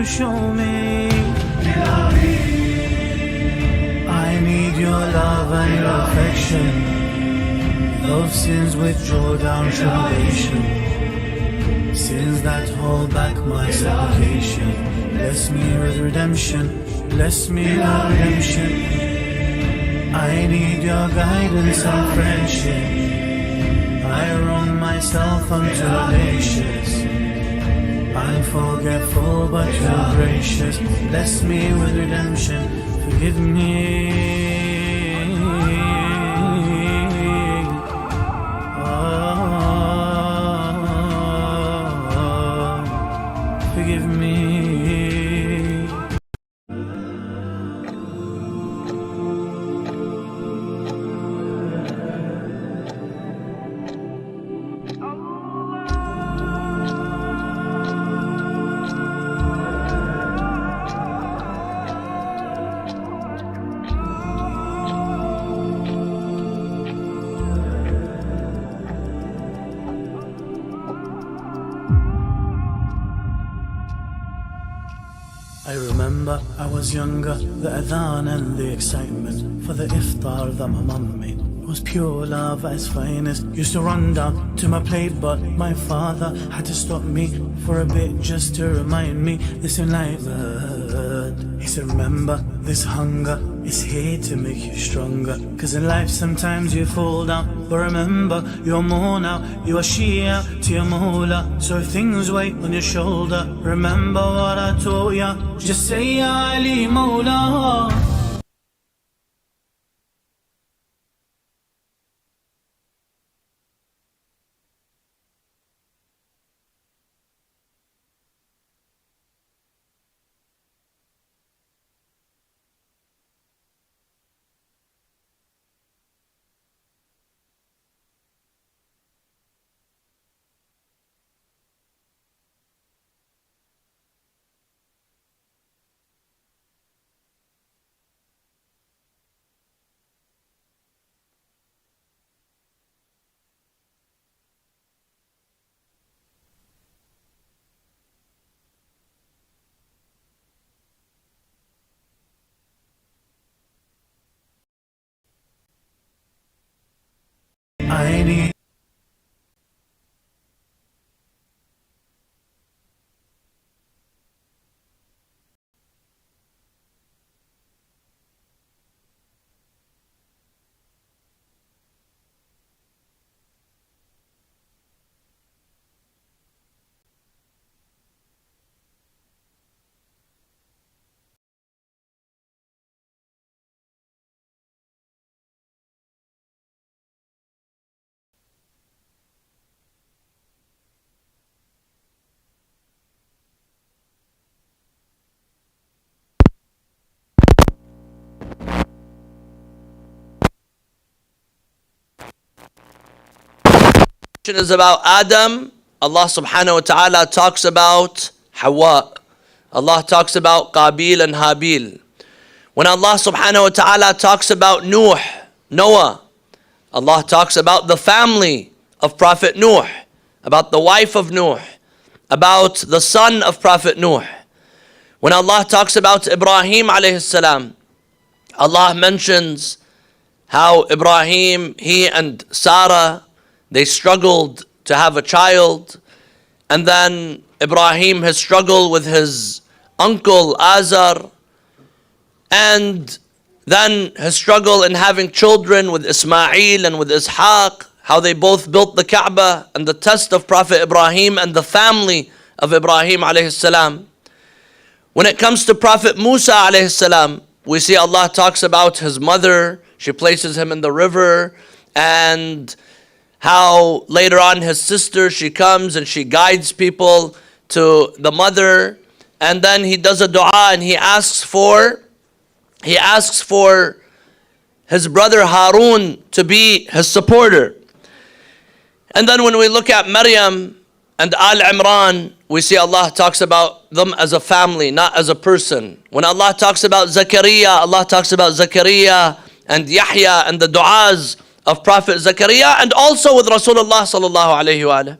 show me. I need your love and your affection. Love sins withdraw down tribulation. Sins that hold back my supplication. Bless me with redemption. Bless me with redemption. I need your guidance and friendship. I wrong myself, I'm too audacious. I'm forgetful but you're gracious. Bless me with redemption. Forgive me. Forgive me. I remember I was younger, the adhan and the excitement for the iftar that my mum made. It was pure love at its finest. Used to run down to my plate, but my father had to stop me for a bit just to remind me this enlightenment. He said, remember, this hunger is here to make you stronger. Cause in life sometimes you fall down, but remember, you're more now. You are Shia to your Mawla. So if things weigh on your shoulder, remember what I taught ya. Just say Ya Ali Mawla. I need is about Adam. Allah subhanahu wa ta'ala talks about Hawa. Allah talks about Qabil and Habil. When Allah subhanahu wa ta'ala talks about Noah, Allah talks about the family of Prophet Nuh, about the wife of Nuh, about the son of Prophet Nuh. When Allah talks about Ibrahim alayhi salam, Allah mentions how Ibrahim, he and Sarah, they struggled to have a child, and then Ibrahim has struggled with his uncle Azar, and then his struggle in having children with Ismail and with Ishaq, how they both built the Kaaba, and the test of Prophet Ibrahim and the family of Ibrahim alayhi salam. When it comes to Prophet Musa alayhi salam, we see Allah talks about his mother. She places him in the river, and how later on his sister, she comes and she guides people to the mother, and then he does a dua and he asks for his brother Harun to be his supporter. And then when we look at Maryam and Al Imran, we see Allah talks about them as a family, not as a person. When Allah talks about Zakaria, Allah talks about Zakaria and Yahya and the du'as of Prophet Zakaria, and also with Rasulullah sallallahu alayhi wa.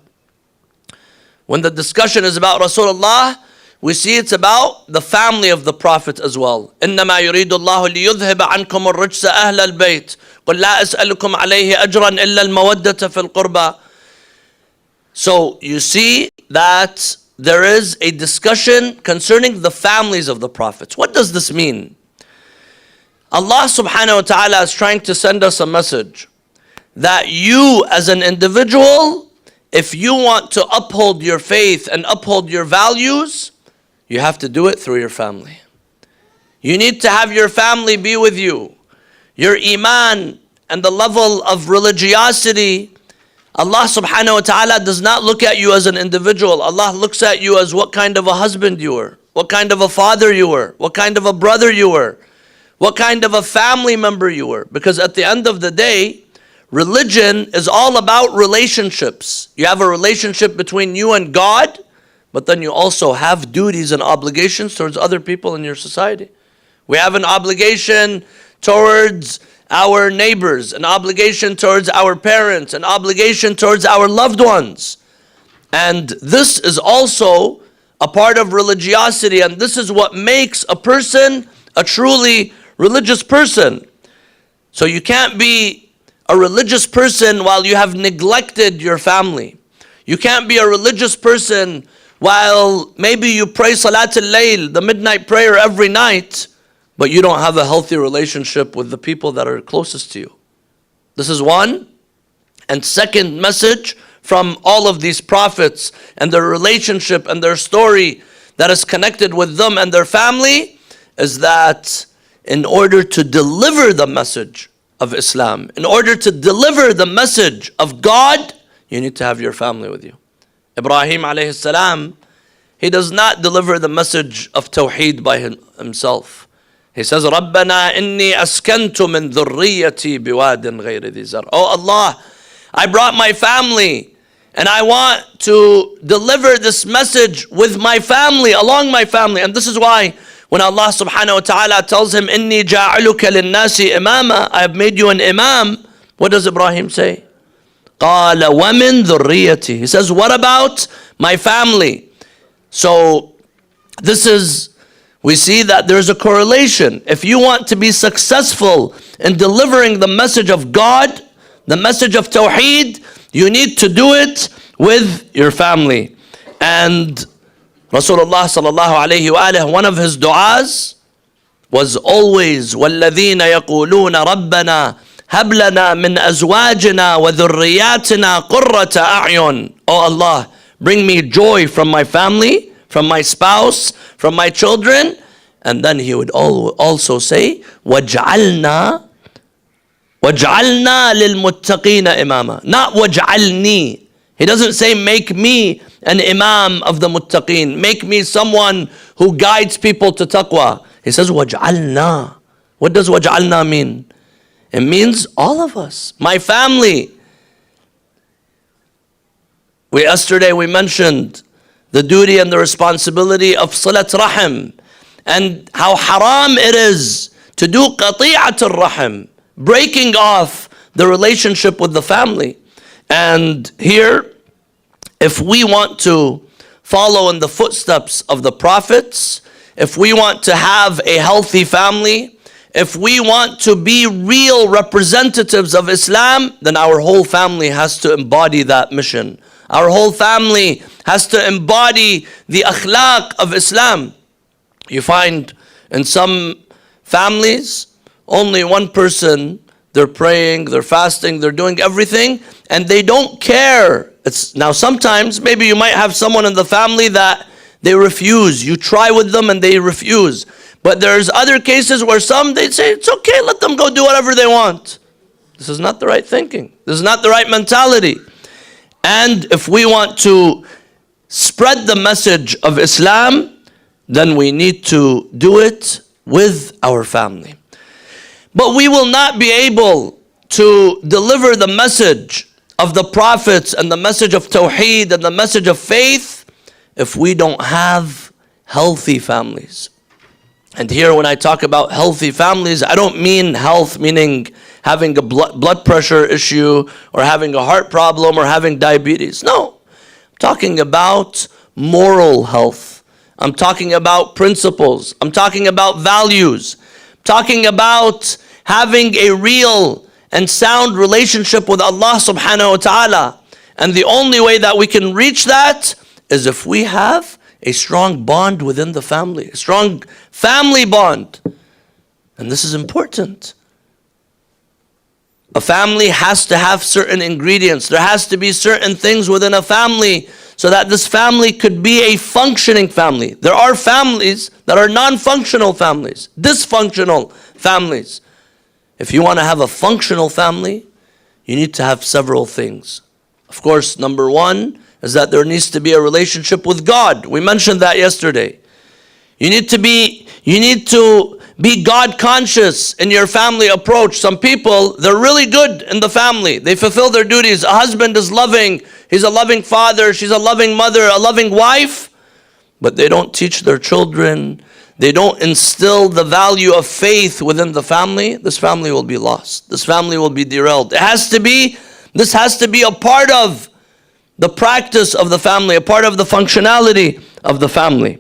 When the discussion is about Rasulullah, we see it's about the family of the Prophet as well. إنما يريد الله ليذهب عنكم الرجس أهل البيت قل لا أسألكم عليه أجرا إلا المودة في القربى. So you see that there is a discussion concerning the families of the prophets. What does this mean? Allah subhanahu wa ta'ala is trying to send us a message that you as an individual, if you want to uphold your faith and uphold your values, you have to do it through your family. You need to have your family be with you. Your iman and the level of religiosity, Allah subhanahu wa ta'ala does not look at you as an individual. Allah looks at you as what kind of a husband you were, what kind of a father you were, what kind of a brother you were, what kind of a family member you were. Because at the end of the day, religion is all about relationships. You have a relationship between you and God, but then you also have duties and obligations towards other people in your society. We have an obligation towards our neighbors, an obligation towards our parents, an obligation towards our loved ones. And this is also a part of religiosity, and this is what makes a person a truly religious person. So you can't be a religious person while you have neglected your family. You can't be a religious person while maybe you pray Salat al-Layl, the midnight prayer every night, but you don't have a healthy relationship with the people that are closest to you. This is one. And second message from all of these prophets and their relationship and their story that is connected with them and their family is that in order to deliver the message of Islam, in order to deliver the message of God, you need to have your family with you. Ibrahim alayhi salam, he does not deliver the message of Tawheed by himself. He says, رَبَّنَا إِنِّي أَسْكَنْتُ مِنْ ذُرِّيَّتِي بِوَادٍ غَيْرِ ذِي زَرْعٍ. Oh Allah, I brought my family and I want to deliver this message with my family, along my family. And this is why when Allah subhanahu wa ta'ala tells him, إِنِّي جَاعِلُكَ لِلنَّاسِ إِمَامًا, I have made you an imam. What does Ibrahim say? قَالَ وَمِنْ ذُرِّيَّتِي. He says, what about my family? So we see that there's a correlation. If you want to be successful in delivering the message of God, the message of Tawheed, you need to do it with your family. And Rasulullah sallallahu alayhi wa alihi, one of his du'as was always وَالَّذِينَ يَقُولُونَ رَبَّنَا هَبْ لَنَا مِنْ أَزْوَاجِنَا وَذُرِّيَّاتِنَا قُرَّةَ أَعْيُنٍ. Oh Allah, bring me joy from my family, from my spouse, from my children. And then he would also say, وَاجْعَلْنَا لِلْمُتَّقِينَ إِمَامًا. Not وَاجْعَلْنِي. He doesn't say make me an imam of the muttaqeen, make me someone who guides people to taqwa. He says وَاجْعَلْنَا. What does وَاجْعَلْنَا mean? It means all of us, my family. Yesterday we mentioned the duty and the responsibility of Salat Rahim and how haram it is to do qati'at al-Rahim, breaking off the relationship with the family. And here, if we want to follow in the footsteps of the prophets, if we want to have a healthy family, if we want to be real representatives of Islam, then our whole family has to embody that mission. Our whole family has to embody the akhlaq of Islam. You find in some families, only one person, they're praying, they're fasting, they're doing everything, and they don't care. Now sometimes, maybe you might have someone in the family that they refuse. You try with them and they refuse. But there's other cases where they say, it's okay, let them go do whatever they want. This is not the right thinking. This is not the right mentality. And if we want to spread the message of Islam, then we need to do it with our family. But we will not be able to deliver the message of the prophets and the message of Tawheed and the message of faith if we don't have healthy families. And here when I talk about healthy families, I don't mean health meaning having a blood pressure issue or having a heart problem or having diabetes. No, I'm talking about moral health. I'm talking about principles. I'm talking about values. I'm talking about having a real and sound relationship with Allah subhanahu wa ta'ala. And the only way that we can reach that is if we have a strong bond within the family, a strong family bond. And this is important. A family has to have certain ingredients. There has to be certain things within a family so that this family could be a functioning family. There are families that are non-functional families, dysfunctional families. If you want to have a functional family, you need to have several things. Of course, number one is that there needs to be a relationship with God. We mentioned that yesterday. You need to be God conscious in your family approach. Some people, they're really good in the family. They fulfill their duties. A husband is loving. He's a loving father. She's a loving mother, a loving wife. But they don't teach their children. They don't instill the value of faith within the family. This family will be lost. This family will be derailed. This has to be a part of the practice of the family, a part of the functionality of the family.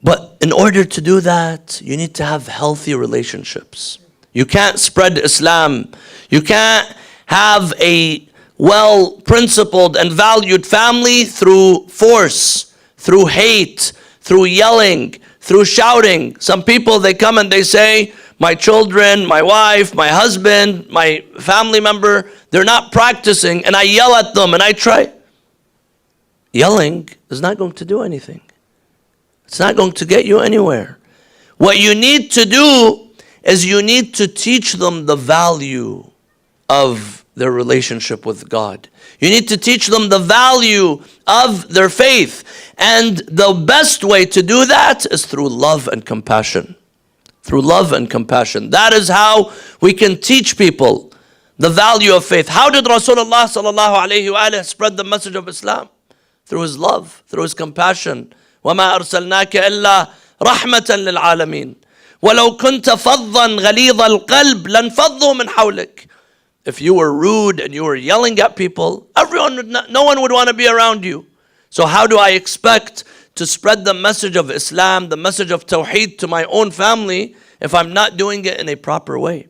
But in order to do that, you need to have healthy relationships. You can't spread Islam. You can't have a well-principled and valued family through force, through hate, through yelling, through shouting. Some people, they come and they say, my children, my wife, my husband, my family member, they're not practicing, and I yell at them and I try. Yelling is not going to do anything. It's not going to get you anywhere. What you need to do is you need to teach them the value of their relationship with God. You need to teach them the value of their faith. And the best way to do that is through love and compassion. Through love and compassion. That is how we can teach people the value of faith. How did Rasulullah sallallahu alayhi wa alayhi spread the message of Islam? Through his love, through his compassion. وَمَا أَرْسَلْنَاكَ إِلَّا رَحْمَةً لِلْعَالَمِينَ وَلَوْ كُنْتَ فَظًّا غَلِيظَ الْقَلْبِ لَانْفَضُّوا مِنْ حَوْلِكَ. If you were rude and you were yelling at people, no one would want to be around you. So how do I expect to spread the message of Islam, the message of Tawheed to my own family if I'm not doing it in a proper way?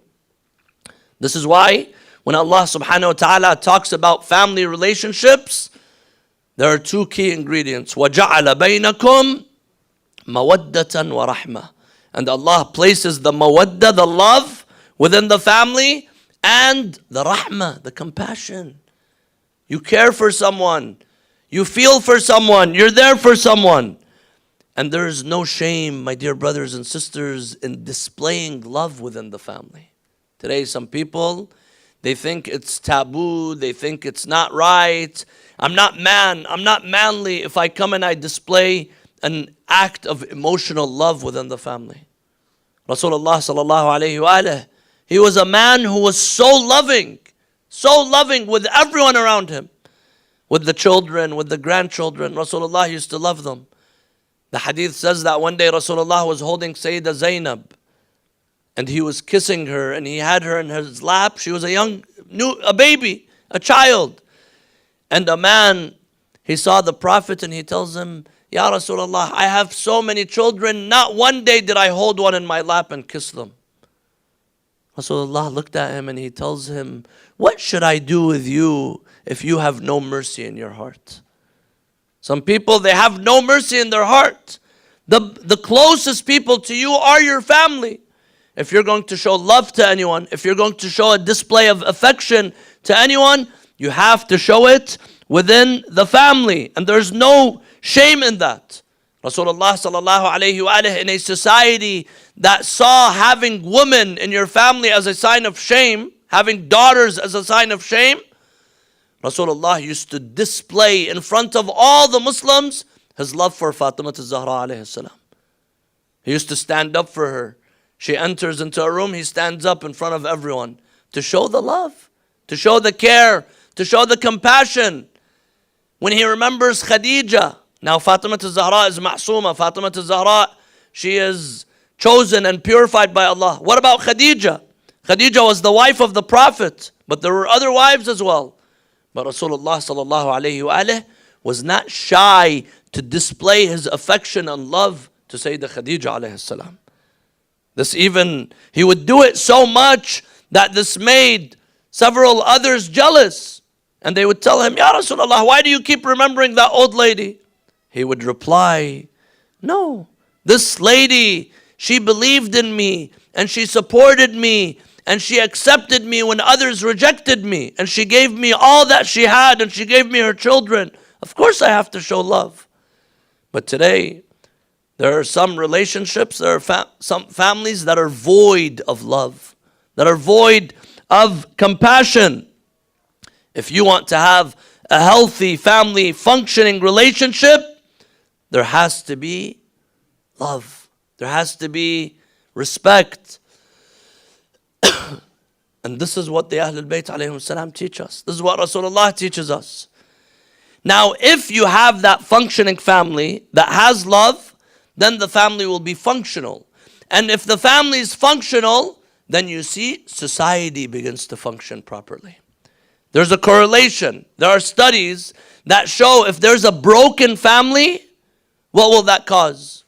This is why when Allah subhanahu wa ta'ala talks about family relationships, there are two key ingredients. وَجَعَلَ بَيْنَكُمْ مَوَدَّةً وَرَحْمَةً. And Allah places the mawadda, the love, within the family, and the rahmah, the compassion. You care for someone. You feel for someone. You're there for someone. And there is no shame, my dear brothers and sisters, in displaying love within the family. Today, some people, they think it's taboo. They think it's not right. I'm not manly if I come and I display an act of emotional love within the family. Rasulullah sallallahu alayhi wa alayhi, he was a man who was so loving with everyone around him. With the children, with the grandchildren. Rasulullah used to love them. The hadith says that one day Rasulullah was holding Sayyidah Zainab and he was kissing her and he had her in his lap. She was a baby, a child. And a man, he saw the Prophet and he tells him, Ya Rasulullah, I have so many children, not one day did I hold one in my lap and kiss them. Rasulullah looked at him and he tells him, what should I do with you if you have no mercy in your heart? Some people, they have no mercy in their heart. The closest people to you are your family. If you're going to show love to anyone, if you're going to show a display of affection to anyone, you have to show it within the family. And there's no shame in that. Rasulullah sallallahu alayhi wa alayhi, in a society that saw having women in your family as a sign of shame, having daughters as a sign of shame, Rasulullah used to display in front of all the Muslims his love for Fatima al-Zahra alayhi salam. He used to stand up for her. She enters into a room, he stands up in front of everyone to show the love, to show the care, to show the compassion. When he remembers Khadija, now Fatima al-Zahra is ma'suma. Fatima al-Zahra, she is chosen and purified by Allah. What about Khadija? Khadija was the wife of the Prophet, but there were other wives as well. But Rasulullah sallallahu alayhi wa alayhi was not shy to display his affection and love to Sayyidah Khadija alayhi salam. This even, he would do it so much that this made several others jealous. And they would tell him, Ya Rasulullah, why do you keep remembering that old lady? He would reply, no, this lady, she believed in me and she supported me and she accepted me when others rejected me, and she gave me all that she had and she gave me her children. Of course I have to show love. But today, there are some relationships, there are some families that are void of love, that are void of compassion. If you want to have a healthy family functioning relationship, there has to be love. There has to be respect. And this is what the Ahlul Bayt alayhim salam teach us. This is what Rasulullah teaches us. Now, if you have that functioning family that has love, then the family will be functional. And if the family is functional, then you see society begins to function properly. There's a correlation. There are studies that show if there's a broken family, what will that cause?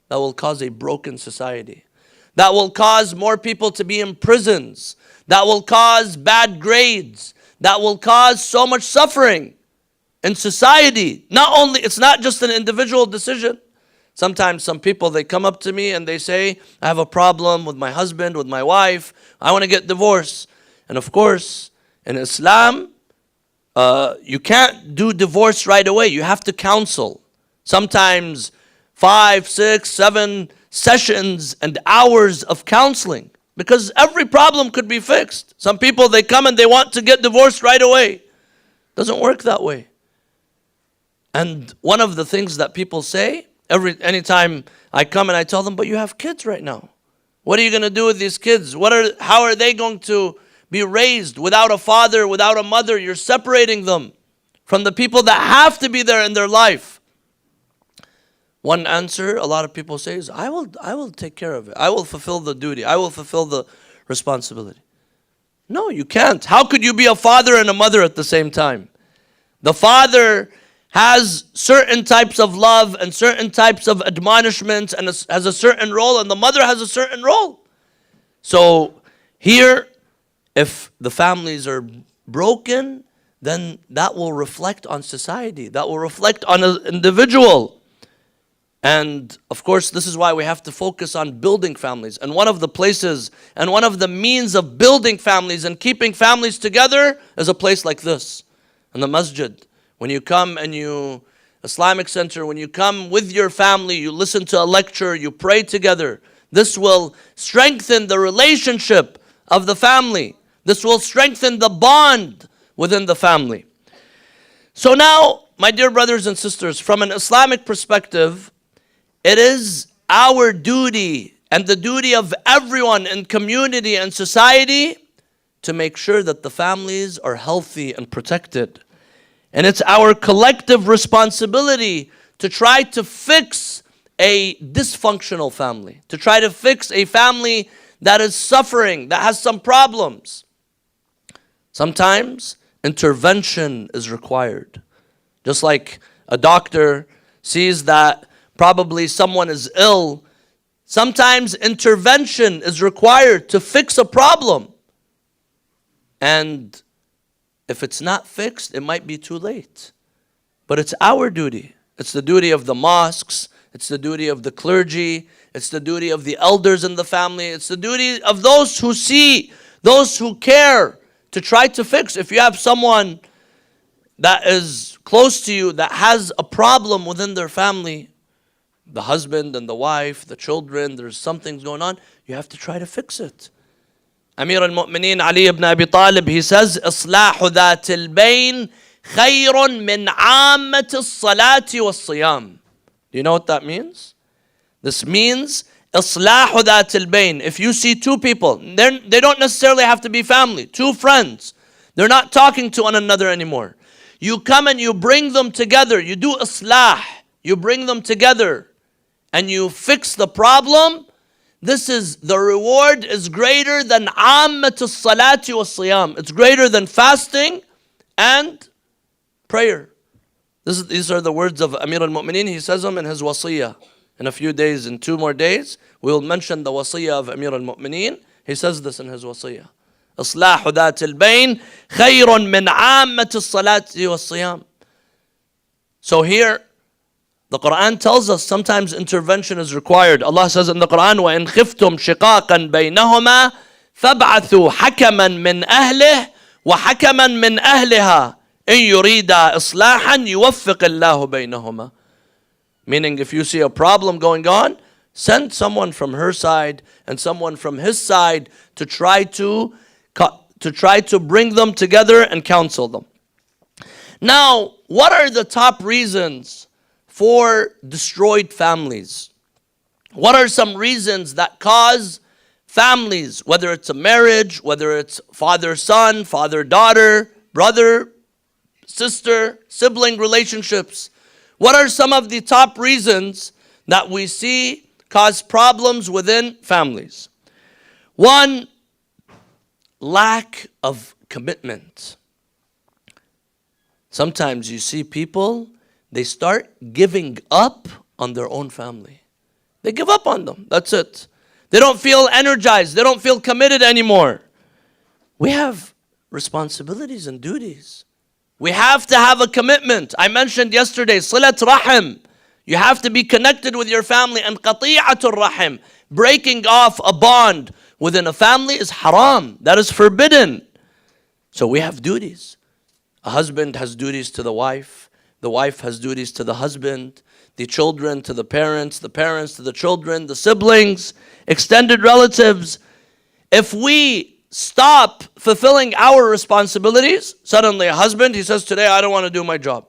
That will cause a broken society. That will cause more people to be in prisons. That will cause bad grades. That will cause so much suffering in society. It's not just an individual decision. Sometimes some people, they come up to me and they say, I have a problem with my husband, with my wife. I want to get divorced. And of course, in Islam, you can't do divorce right away. You have to counsel. Sometimes 5, 6, 7 sessions and hours of counseling, because every problem could be fixed. Some people, they come and they want to get divorced right away. Doesn't work that way. And one of the things that people say, anytime I come and I tell them, but you have kids right now. What are you going to do with these kids? How are they going to be raised without a father, without a mother? You're separating them from the people that have to be there in their life. One answer a lot of people say is, I will take care of it. I will fulfill the duty. I will fulfill the responsibility. No, you can't. How could you be a father and a mother at the same time? The father has certain types of love and certain types of admonishments and has a certain role, and the mother has a certain role. So here, if the families are broken, then that will reflect on society. That will reflect on an individual. And of course, this is why we have to focus on building families. And one of the places and one of the means of building families and keeping families together is a place like this, in the masjid. When you come and Islamic Center, when you come with your family, you listen to a lecture, you pray together. This will strengthen the relationship of the family. This will strengthen the bond within the family. So now, my dear brothers and sisters, from an Islamic perspective, it is our duty and the duty of everyone in community and society to make sure that the families are healthy and protected. And it's our collective responsibility to try to fix a dysfunctional family, to try to fix a family that is suffering, that has some problems. Sometimes intervention is required. Just like a doctor sees that probably someone is ill, sometimes intervention is required to fix a problem. And if it's not fixed, it might be too late. But it's our duty. It's the duty of the mosques. It's the duty of the clergy. It's the duty of the elders in the family. It's the duty of those who see, those who care, to try to fix. If you have someone that is close to you that has a problem within their family, the husband and the wife, the children, there's something going on, you have to try to fix it. Amir al-Mu'mineen Ali ibn Abi Talib, he says, إصلاح ذات البين خير من عامة الصلاة والصيام. Do you know what that means? This means إصلاح ذات البين. If you see two people, they don't necessarily have to be family, two friends. They're not talking to one another anymore. You come and you bring them together. You do islah. You bring them together and you fix the problem. The reward is greater than ammatus salati was siyam. It's greater than fasting and prayer. These are the words of Amir al-Mu'mineen. He says them in his wasiyah. In a few days, in 2 more days, we'll mention the wasiyah of Amir al-Mu'mineen. He says this in his wasiyah. إصلاح ذات البين خير من عامة الصلاة والصيام. So here, the Quran tells us sometimes intervention is required. Allah says in the Quran, وَإِنْ خِفْتُمْ شِقَاقًا بَيْنَهُمَا فَابْعَثُوا حَكَمًا مِنْ أَهْلِهِ وَحَكَمًا مِنْ أَهْلِهَا إِنْ يُرِيدَا إِصْلَاحًا يُوَفِّقِ اللَّهُ بَيْنَهُمَا. Meaning, if you see a problem going on, send someone from her side and someone from his side to try to bring them together and counsel them. Now, what are the top reasons for destroyed families? What are some reasons that cause families, whether it's a marriage, whether it's father-son, father-daughter, brother, sister, sibling relationships? What are some of the top reasons that we see cause problems within families? One, lack of commitment. Sometimes you see people, they start giving up on their own family. They give up on them. That's it. They don't feel energized. They don't feel committed anymore. We have responsibilities and duties. We have to have a commitment. I mentioned yesterday, Silat Rahim. You have to be connected with your family. And Qati'atul Rahim, breaking off a bond within a family is haram. That is forbidden. So we have duties. A husband has duties to the wife has duties to the husband, the children to the parents to the children, the siblings, extended relatives. If we stop fulfilling our responsibilities, suddenly a husband, he says, today I don't want to do my job.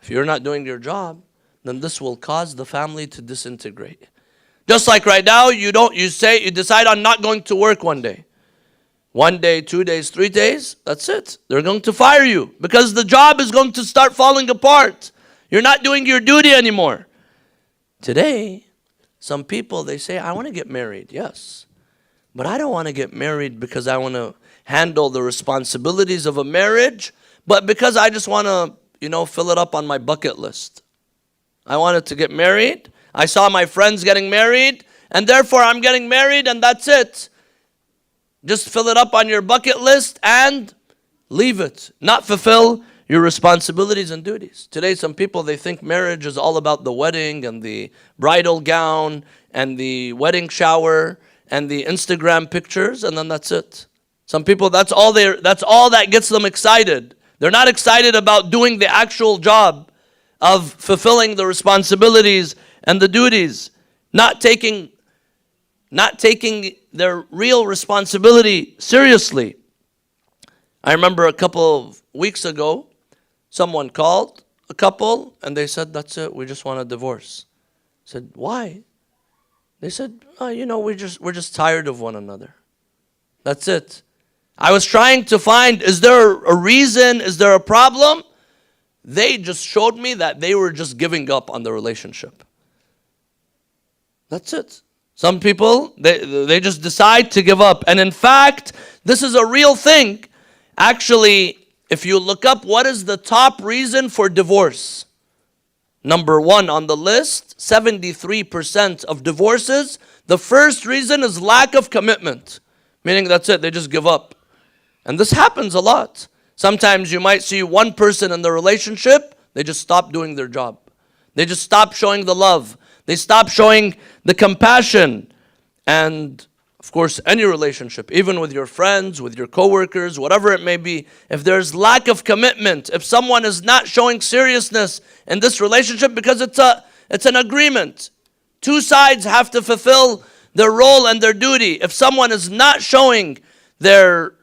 If you're not doing your job, then this will cause the family to disintegrate. Just like right now, you decide on not going to work one day. 1 day, 2 days, 3 days, that's it. They're going to fire you because the job is going to start falling apart. You're not doing your duty anymore. Today, some people, they say, I want to get married. Yes. But I don't want to get married because I want to handle the responsibilities of a marriage, but because I just want to, fill it up on my bucket list. I wanted to get married. I saw my friends getting married, and therefore I'm getting married, and that's it. Just fill it up on your bucket list and leave it. Not fulfill your responsibilities and duties. Today, some people, they think marriage is all about the wedding and the bridal gown and the wedding shower and the Instagram pictures, and then that's it. Some people, that's all that gets them excited. They're not excited about doing the actual job of fulfilling the responsibilities and the duties, not taking their real responsibility seriously. I remember a couple of weeks ago, someone called a couple and they said, that's it, we just want a divorce. I said, why? They said, we're just tired of one another. That's it. I was trying to find, is there a reason? Is there a problem? They just showed me that they were just giving up on the relationship. That's it. Some people, they just decide to give up. And in fact, this is a real thing. Actually, if you look up what is the top reason for divorce, number 1 on the list, 73% of divorces, the first reason is lack of commitment. Meaning that's it, they just give up. And this happens a lot. Sometimes you might see one person in the relationship, they just stop doing their job. They just stop showing the love. They stop showing the compassion. And of course, any relationship, even with your friends, with your coworkers, whatever it may be, if there's lack of commitment, if someone is not showing seriousness in this relationship, because it's an agreement. 2 sides have to fulfill their role and their duty. If someone is not showing their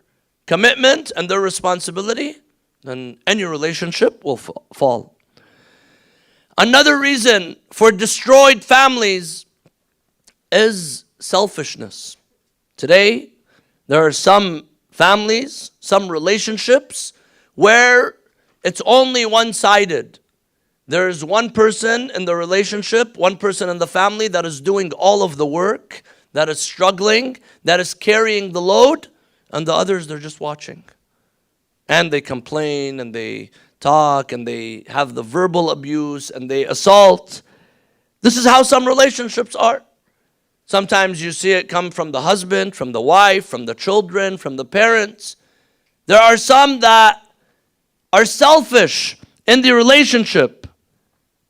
commitment and their responsibility, then any relationship will fall. Another reason for destroyed families is selfishness. Today, there are some families, some relationships where it's only one-sided. There's one person in the relationship, one person in the family that is doing all of the work, that is struggling, that is carrying the load, and the others, they're just watching. And they complain and they talk and they have the verbal abuse and they assault. This is how some relationships are. Sometimes you see it come from the husband, from the wife, from the children, from the parents. There are some that are selfish in the relationship.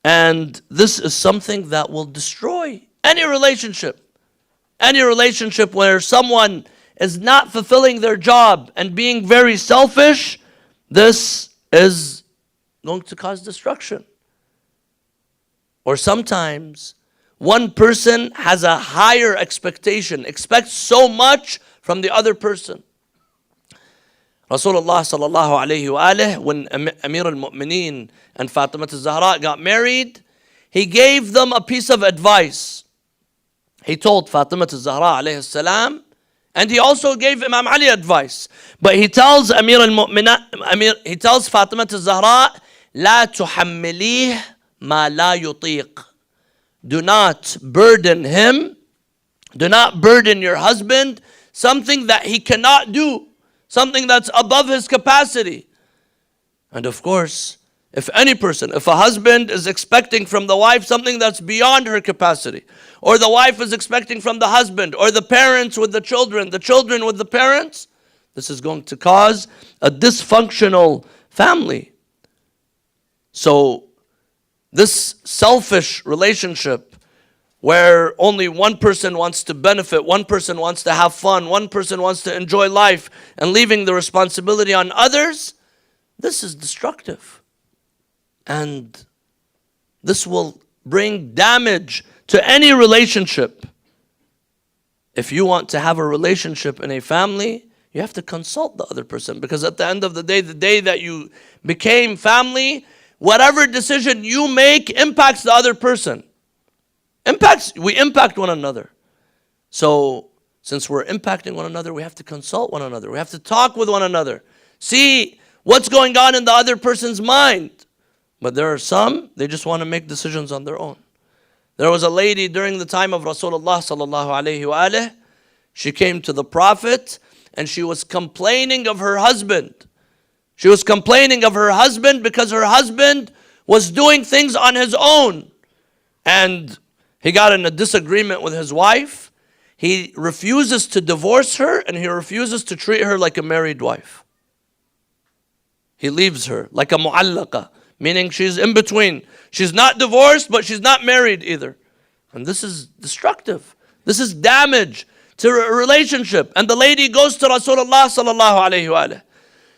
And this is something that will destroy any relationship. Any relationship where someone is not fulfilling their job and being very selfish, this is going to cause destruction. Or sometimes one person has a higher expectation, expects so much from the other person. Rasulullah sallallahu alayhi wa alihi, when Amir al-Mu'mineen and Fatima al-Zahra got married, he gave them a piece of advice. He told Fatima al-Zahra alayhi salam, and he also gave Imam Ali advice. But he tells he tells Fatima al-Zahra, لا تحمليه ما لا يطيق. Do not burden him, do not burden your husband something that he cannot do, something that's above his capacity. And of course, if a husband is expecting from the wife something that's beyond her capacity, or the wife is expecting from the husband, or the parents with the children with the parents, this is going to cause a dysfunctional family. So, this selfish relationship where only one person wants to benefit, one person wants to have fun, one person wants to enjoy life, and leaving the responsibility on others, this is destructive. And this will bring damage to any relationship. If you want to have a relationship in a family, you have to consult the other person, because at the end of the day that you became family, whatever decision you make impacts the other person. We impact one another. So, since we're impacting one another, we have to consult one another. We have to talk with one another. See what's going on in the other person's mind. But there are some, they just want to make decisions on their own. There was a lady during the time of Rasulullah sallallahu alayhi wa alihi. She came to the Prophet and she was complaining of her husband. She was complaining of her husband because her husband was doing things on his own. And he got in a disagreement with his wife. He refuses to divorce her and he refuses to treat her like a married wife. He leaves her like a mu'allaqa, meaning she's in between. She's not divorced, but she's not married either. And this is destructive. This is damage to a relationship. And the lady goes to Rasulullah sallallahu alayhi wa alihi.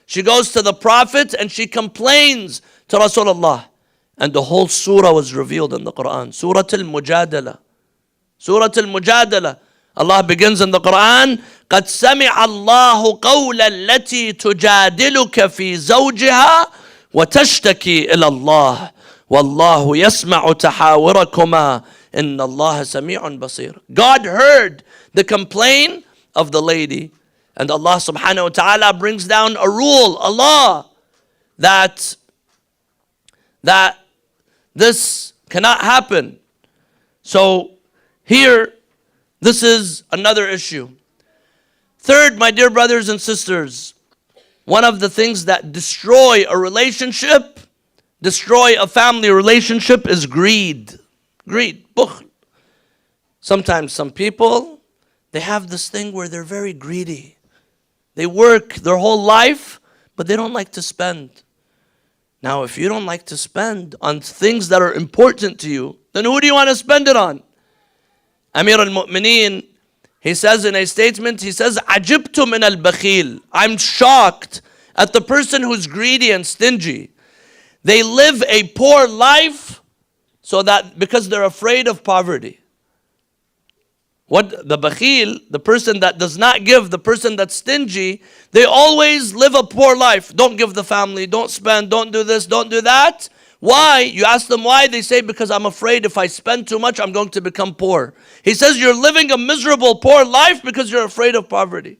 She goes to the Prophet and she complains to Rasulullah. And the whole surah was revealed in the Quran. Surah Al-Mujadala. Surah Al-Mujadala. Allah begins in the Quran, قَدْ سَمِعَ اللَّهُ قَوْلَ الَّتِي تُجَادِلُكَ فِي زَوْجِهَا وَتَشْتَكِي إِلَى اللَّهِ وَاللَّهُ يَسْمَعُ تَحَاوِرَكُمَا إِنَّ اللَّهَ سَمِيعٌ بَصِيرٌ. God heard the complaint of the lady. And Allah subhanahu wa ta'ala brings down a rule, a law, that this cannot happen. So here, this is another issue. Third, my dear brothers and sisters, one of the things that destroy a relationship, destroy a family relationship is greed. Greed, bukhl. Sometimes some people, they have this thing where they're very greedy. They work their whole life, but they don't like to spend. Now, if you don't like to spend on things that are important to you, then who do you want to spend it on? Amir al-Mu'mineen, he says in a statement, he says, "Ajibtu min al-bakhil." I'm shocked at the person who's greedy and stingy. They live a poor life because they're afraid of poverty. What the bakhil, the person that does not give, the person that's stingy, they always live a poor life. Don't give the family, don't spend, don't do this, don't do that. Why? You ask them why, they say, because I'm afraid if I spend too much, I'm going to become poor. He says you're living a miserable, poor life because you're afraid of poverty.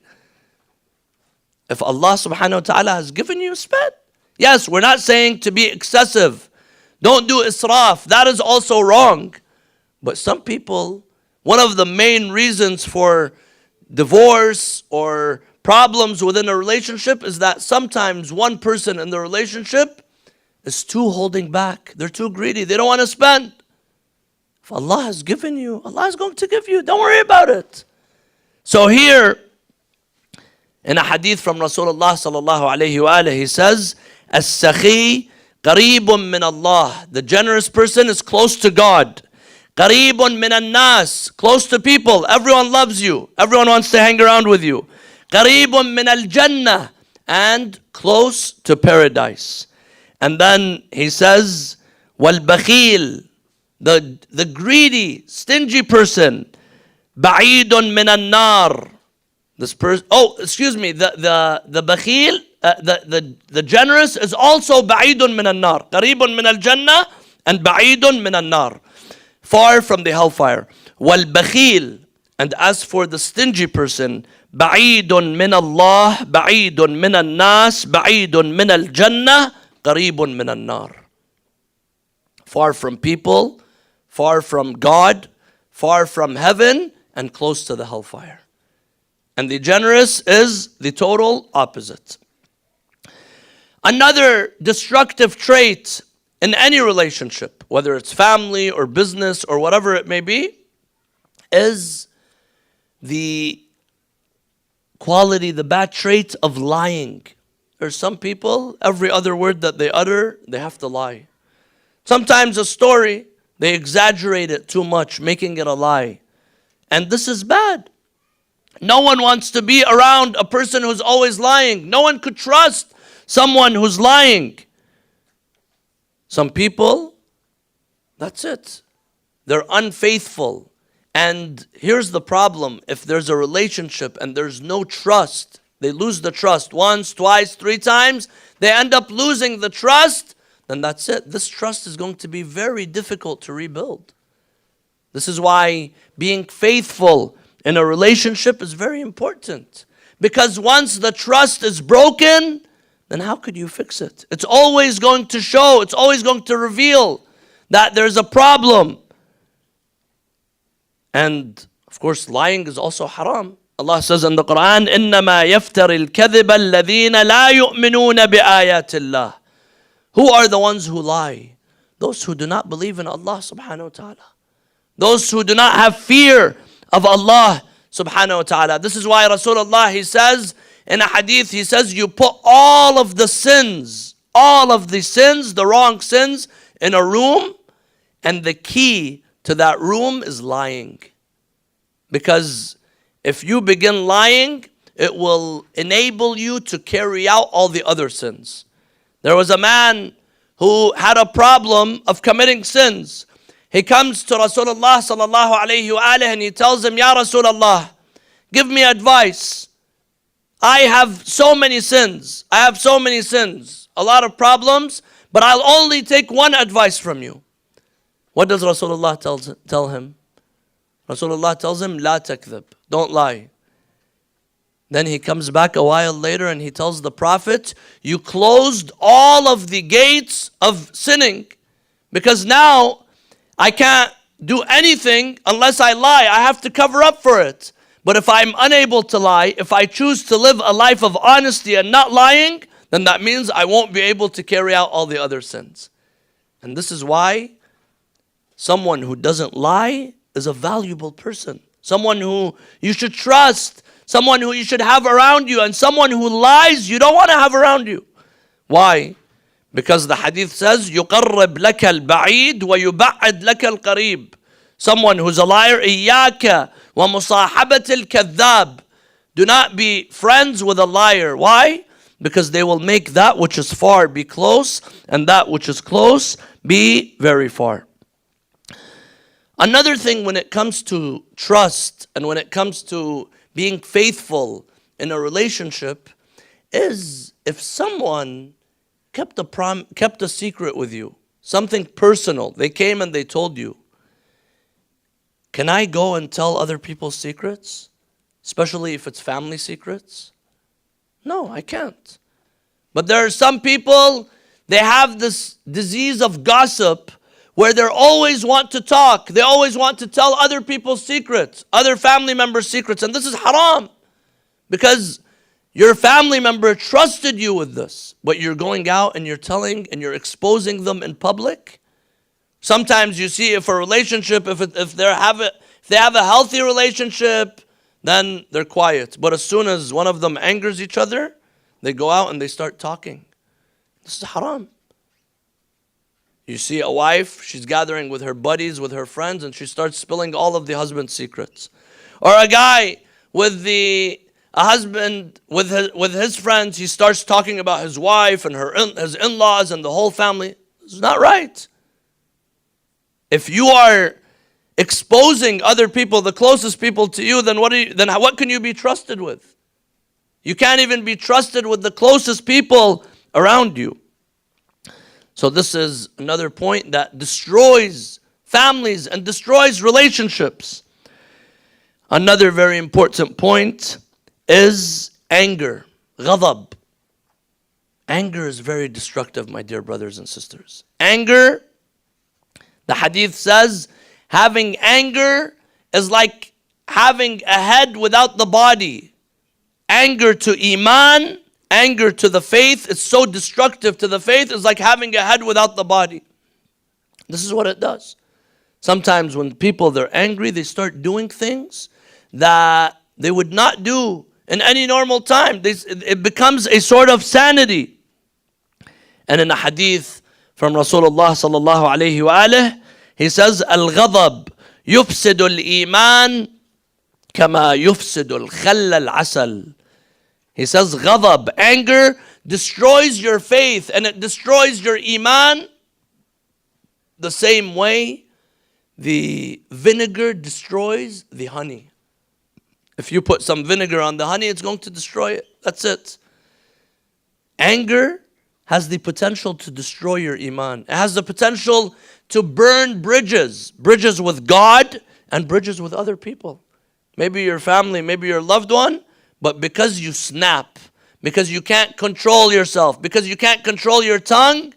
If Allah subhanahu wa ta'ala has given you, spend. Yes, we're not saying to be excessive. Don't do israf. That is also wrong. But some people, one of the main reasons for divorce or problems within a relationship is that sometimes one person in the relationship is too holding back. They're too greedy. They don't want to spend. If Allah has given you, Allah is going to give you. Don't worry about it. So here, in a hadith from Rasulullah sallallahu alayhi wa alayhi, he says, As-sakhi qareebun min Allah. The generous person is close to God. Qareebun min al-nas. Close to people. Everyone loves you. Everyone wants to hang around with you. Qareebun min al-jannah. And close to paradise. And then he says, wal-bakhil. The greedy, stingy person, ba'idun min an-nar. This person, the bakhil, the generous is also ba'idun min an-nar. Qareebun min al-jannah and ba'idun min an-nar. Far from the hellfire. Wal bakhil, and as for the stingy person, ba'idun min Allah, ba'idun min an-nas, ba'idun min al-jannah, qareebun min an-nar. Far from people, far from God, far from heaven, and close to the hellfire. And the generous is the total opposite. Another destructive trait in any relationship, whether it's family or business or whatever it may be, is the quality, the bad trait of lying. There's some people, every other word that they utter, they have to lie. Sometimes a story, they exaggerate it too much, making it a lie. And this is bad. No one wants to be around a person who's always lying. No one could trust someone who's lying. Some people, that's it. They're unfaithful. And here's the problem. If there's a relationship and there's no trust, they lose the trust once, twice, 3 times, they end up losing the trust, then that's it. This trust is going to be very difficult to rebuild. This is why being faithful in a relationship is very important. Because once the trust is broken, then how could you fix it? It's always going to show, it's always going to reveal that there's a problem. And of course, lying is also haram. Allah says in the Quran, إِنَّمَا يَفْتَرِ الْكَذِبَ الَّذِينَ لَا يُؤْمِنُونَ بِآيَاتِ اللَّهِ. Who are the ones who lie? Those who do not believe in Allah subhanahu wa ta'ala. Those who do not have fear of Allah subhanahu wa ta'ala. This is why Rasulullah, he says in a hadith, he says, you put all of the sins, the wrong sins, in a room, and the key to that room is lying. Because if you begin lying, it will enable you to carry out all the other sins. There was a man who had a problem of committing sins. He comes to Rasulullah sallallahu alayhi wa alayhi and he tells him, Ya Rasulullah, give me advice. I have so many sins. A lot of problems, but I'll only take one advice from you. What does Rasulullah tell him? Rasulullah tells him, La takdhib, don't lie. Then he comes back a while later and he tells the Prophet, you closed all of the gates of sinning, because now I can't do anything unless I lie. I have to cover up for it. But if I'm unable to lie, if I choose to live a life of honesty and not lying, then that means I won't be able to carry out all the other sins. And this is why someone who doesn't lie is a valuable person. Someone who you should trust. Someone who you should have around you. And someone who lies, you don't want to have around you. Why? Because the hadith says, يُقَرِّبْ لَكَ الْبَعِيدُ وَيُبَعِّدْ لَكَ الْقَرِيبُ. Someone who's a liar, إِيَّاكَ وَمُصَاحَبَةِ الْكَذَّابِ. Do not be friends with a liar. Why? Because they will make that which is far be close, and that which is close be very far. Another thing when it comes to trust and when it comes to being faithful in a relationship is if someone kept a secret with you, something personal. They came and they told you. Can I go and tell other people's secrets? Especially if it's family secrets? No, I can't. But there are some people, they have this disease of gossip where they always want to talk. They always want to tell other people's secrets, other family members' secrets. And this is haram. Because Your family member trusted you with this, but you're going out and you're telling and you're exposing them in public. Sometimes you see if a relationship, if they have a healthy relationship, then they're quiet. But as soon as one of them angers each other, they go out and they start talking. This is haram. You see a wife, she's gathering with her buddies, with her friends, and she starts spilling all of the husband's secrets. Or a guy a husband with his friends, he starts talking about his wife and his in-laws and the whole family. It's not right. If you are exposing other people, the closest people to you, then what can you be trusted with? You can't even be trusted with the closest people around you. So this is another point that destroys families and destroys relationships. Another very important point is anger, ghadab. Anger is very destructive, my dear brothers and sisters. Anger, the hadith says, having anger is like having a head without the body. Anger to iman, anger to the faith, it's so destructive to the faith, it's like having a head without the body. This is what it does. Sometimes when people, they're angry, they start doing things that they would not do in any normal time. It becomes a sort of sanity. And in a hadith from Rasulullah sallallahu alayhi wa alihi, he says, Al-ghadab yufsidu al-iman kama yufsidu al-khall al-asal. He says, ghadab, anger, destroys your faith and it destroys your iman the same way the vinegar destroys the honey. If you put some vinegar on the honey, it's going to destroy it. That's it. Anger has the potential to destroy your iman. It has the potential to burn bridges with God and bridges with other people. Maybe your family, maybe your loved one, but because you snap, because you can't control yourself, because you can't control your tongue,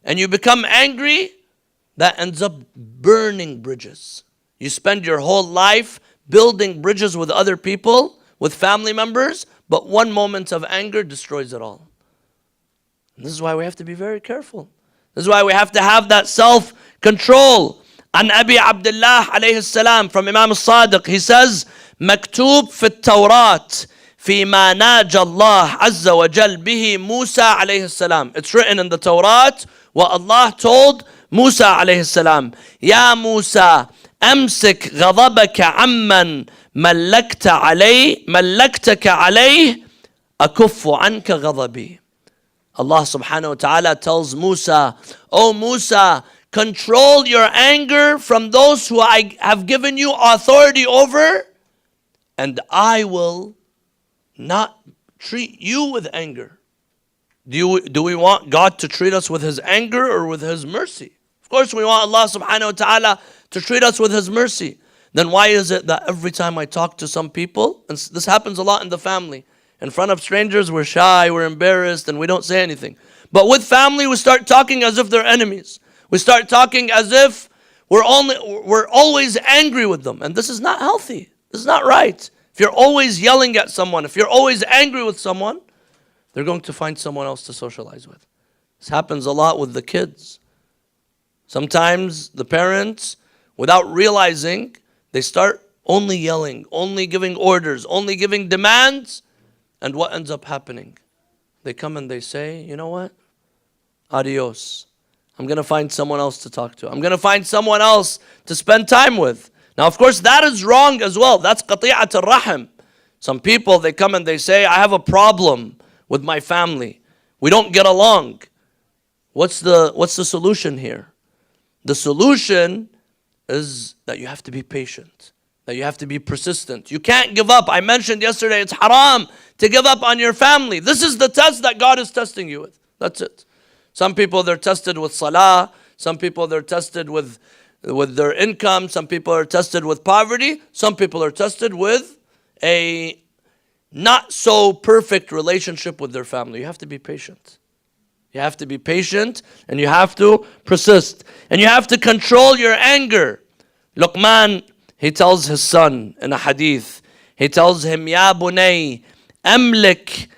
and you become angry, that ends up burning bridges. You spend your whole life building bridges with other people, with family members, but one moment of anger destroys it all. And this is why we have to be very careful. This is why we have to have that self-control. An Abi Abdullah alayhi salam, from Imam al-Sadiq, he says, مكتوب في التوراة فيما ناجى الله عز وجل به موسى عليه السلام. It's written in the Torah what Allah told Musa عليه السلام. يا موسى أمسك غضبك عمن ملكتك عليه أكف عنك غضبي. Allah subhanahu wa ta'ala tells Musa, O Musa, control your anger from those who I have given you authority over, and I will not treat you with anger. Do we want God to treat us with His anger or with His mercy? Of course we want Allah subhanahu wa ta'ala to treat us with His mercy. Then why is it that every time I talk to some people, and this happens a lot in the family, in front of strangers we're shy, we're embarrassed, and we don't say anything. But with family we start talking as if they're enemies. We start talking as if we're always angry with them. And this is not healthy. This is not right. If you're always yelling at someone, if you're always angry with someone, they're going to find someone else to socialize with. This happens a lot with the kids. Sometimes the parents, without realizing, they start only yelling, only giving orders, only giving demands. And what ends up happening? They come and they say, you know what? Adios. I'm going to find someone else to talk to. I'm going to find someone else to spend time with. Now, of course, that is wrong as well. That's qati'at al-rahim. Some people, they come and they say, I have a problem with my family. We don't get along. What's the solution here? The solution is that you have to be patient, that you have to be persistent. You can't give up. I mentioned yesterday, it's haram to give up on your family. This is the test that God is testing you with. That's it. Some people, they're tested with salah. Some people, they're tested with their income. Some people are tested with poverty. Some people are tested with a not so perfect relationship with their family. You have to be patient. You have to be patient and you have to persist. And you have to control your anger. Luqman, he tells his son in a hadith, he tells him, Ya bunay, أملك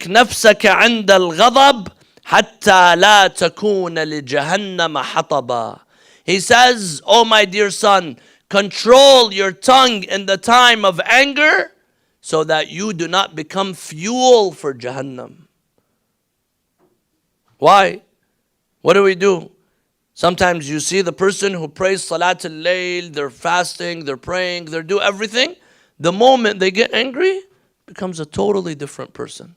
نفسك عند الغضب حتى لا تكون لجهنم حطبا. He says, oh my dear son, control your tongue in the time of anger so that you do not become fuel for Jahannam. Why? What do? Sometimes you see the person who prays Salat al-Layl, they're fasting, they're praying, they do everything. The moment they get angry, becomes a totally different person.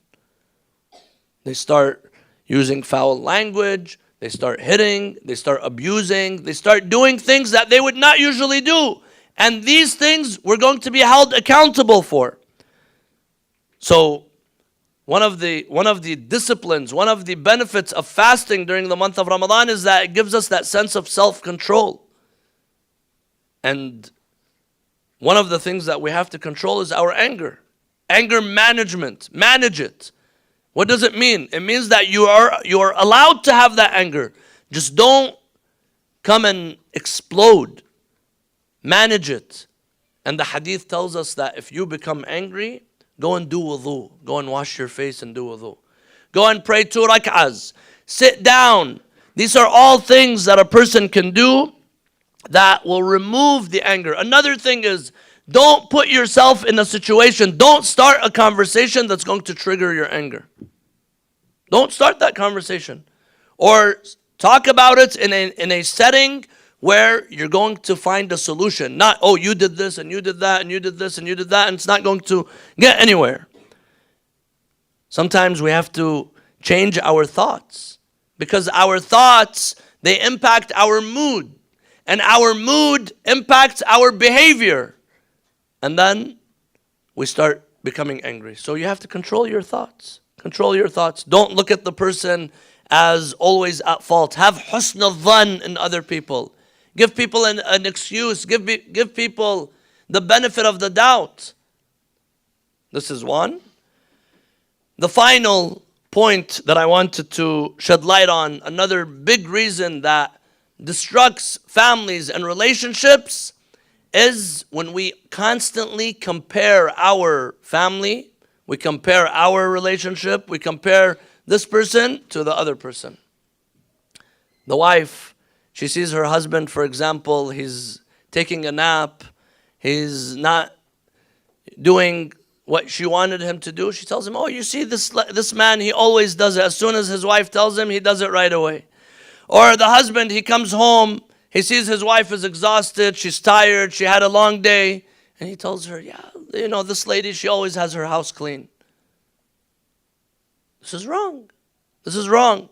They start using foul language, they start hitting, they start abusing, they start doing things that they would not usually do. And these things we're going to be held accountable for. So one of the disciplines, one of the benefits of fasting during the month of Ramadan is that it gives us that sense of self-control. And one of the things that we have to control is our anger. Anger management. Manage it. What does it mean? It means that you are allowed to have that anger. Just don't come and explode. Manage it. And the hadith tells us that if you become angry, go and do wudu. Go and wash your face and do wudu. Go and pray 2 rak'ahs. Sit down. These are all things that a person can do that will remove the anger. Another thing is, don't put yourself in a situation, don't start a conversation that's going to trigger your anger. Don't start that conversation. Or talk about it in a setting where you're going to find a solution. Not, oh, you did this and you did that and you did this and you did that, and it's not going to get anywhere. Sometimes we have to change our thoughts, because our thoughts, they impact our mood, and our mood impacts our behavior. And then we start becoming angry. So you have to control your thoughts. Control your thoughts. Don't look at the person as always at fault. Have husn al-dhan in other people. Give people an excuse. Give people the benefit of the doubt. This is one. The final point that I wanted to shed light on, another big reason that destructs families and relationships, is when we constantly compare our family, we compare our relationship, we compare this person to the other person. The wife, she sees her husband, for example, he's taking a nap, he's not doing what she wanted him to do. She tells him, oh, you see this man, he always does it. As soon as his wife tells him, he does it right away. Or the husband, he comes home, he sees his wife is exhausted, she's tired, she had a long day, and he tells her, yeah, you know, this lady, she always has her house clean. This is wrong. This is wrong.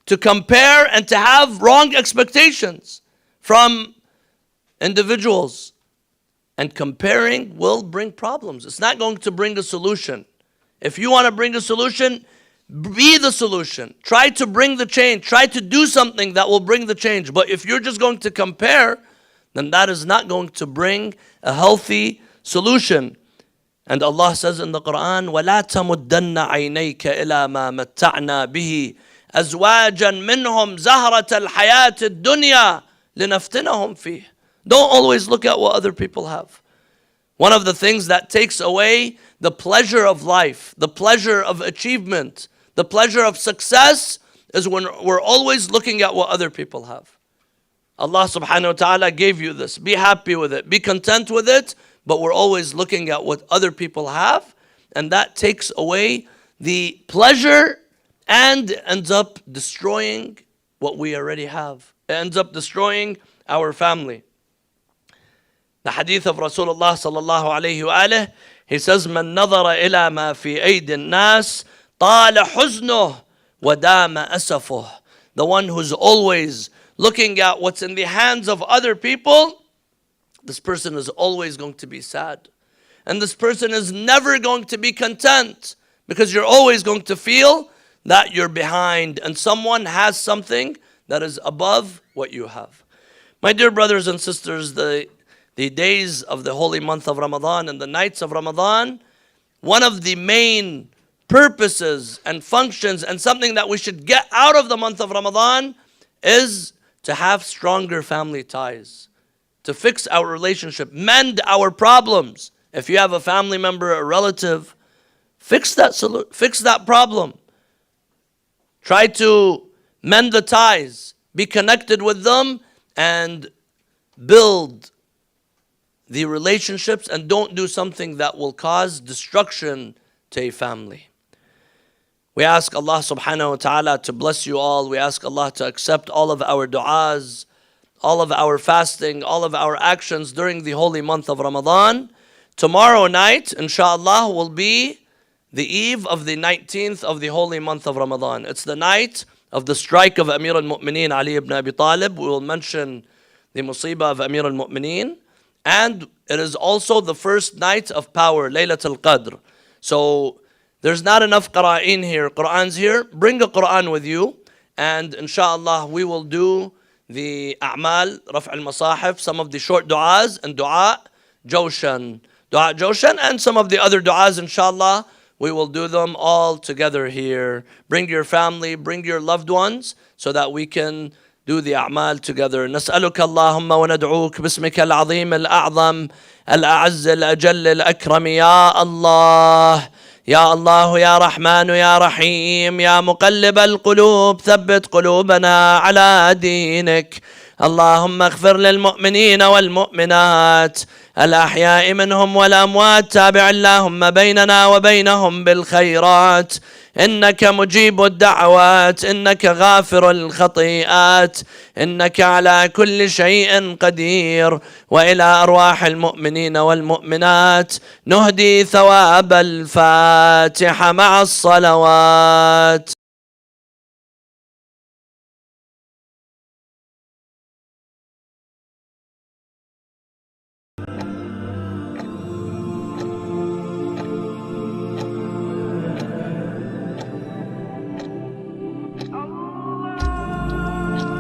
To compare and to have wrong expectations from individuals. And comparing will bring problems. It's not going to bring a solution. If you want to bring a solution, be the solution. Try to bring the change. Try to do something that will bring the change. But if you're just going to compare, then that is not going to bring a healthy solution. And Allah says in the Quran, وَلَا تَمُدَّنَّ عَيْنَيْكَ إِلَى مَا مَتَّعْنَا بِهِ أَزْوَاجًا مِّنْهُمْ زَهْرَةَ الْحَيَاةِ الدُّنْيَا لِنَفْتِنَهُمْ فِيهِ. Don't always look at what other people have. One of the things that takes away the pleasure of life, the pleasure of achievement, the pleasure of success is when we're always looking at what other people have. Allah subhanahu wa ta'ala gave you this. Be happy with it. Be content with it. But we're always looking at what other people have. And that takes away the pleasure and ends up destroying what we already have. It ends up destroying our family. The hadith of Rasulullah sallallahu alayhi wa alayhi, he says, مَنْ نَظَرَ إِلَى مَا فِي أَيْدِ النَّاسِ طَالَ حُزْنُهُ وَدَامَ أَسَفُهُ. The one who's always looking at what's in the hands of other people, this person is always going to be sad. And this person is never going to be content, because you're always going to feel that you're behind and someone has something that is above what you have. My dear brothers and sisters, the days of the holy month of Ramadan and the nights of Ramadan, one of the main purposes and functions and something that we should get out of the month of Ramadan is to have stronger family ties, to fix our relationship, mend our problems. If you have a family member, a relative, Fix that problem. Try to mend the ties, be connected with them, and build the relationships, and don't do something that will cause destruction to a family. We ask Allah subhanahu wa ta'ala to bless you all. We ask Allah to accept all of our du'as, all of our fasting, all of our actions during the holy month of Ramadan. Tomorrow night, inshallah, will be the eve of the 19th of the holy month of Ramadan. It's the night of the strike of Amir al-Mu'mineen Ali ibn Abi Talib. We will mention the musibah of Amir al-Mu'mineen. And it is also the first night of power, Laylatul Qadr. So there's not enough Qur'an here. Qur'an's here. Bring a Qur'an with you. And inshallah, we will do the a'mal, raf' al-masahif, some of the short du'as, and du'a jawshan. Du'a jawshan and some of the other du'as, inshallah. We will do them all together here. Bring your family, bring your loved ones, so that we can do the a'mal together. نسألك اللهم وندعوك باسمك العظيم الأعظم الأعز الأجل الأكرم يا الله يا الله يا رحمن يا رحيم يا مقلب القلوب ثبت قلوبنا على دينك. اللهم اغفر للمؤمنين والمؤمنات الأحياء منهم والأموات. تابع اللهم بيننا وبينهم بالخيرات. إنك مجيب الدعوات، إنك غافر الخطيئات، إنك على كل شيء قدير. وإلى أرواح المؤمنين والمؤمنات نهدي ثواب الفاتحة مع الصلوات.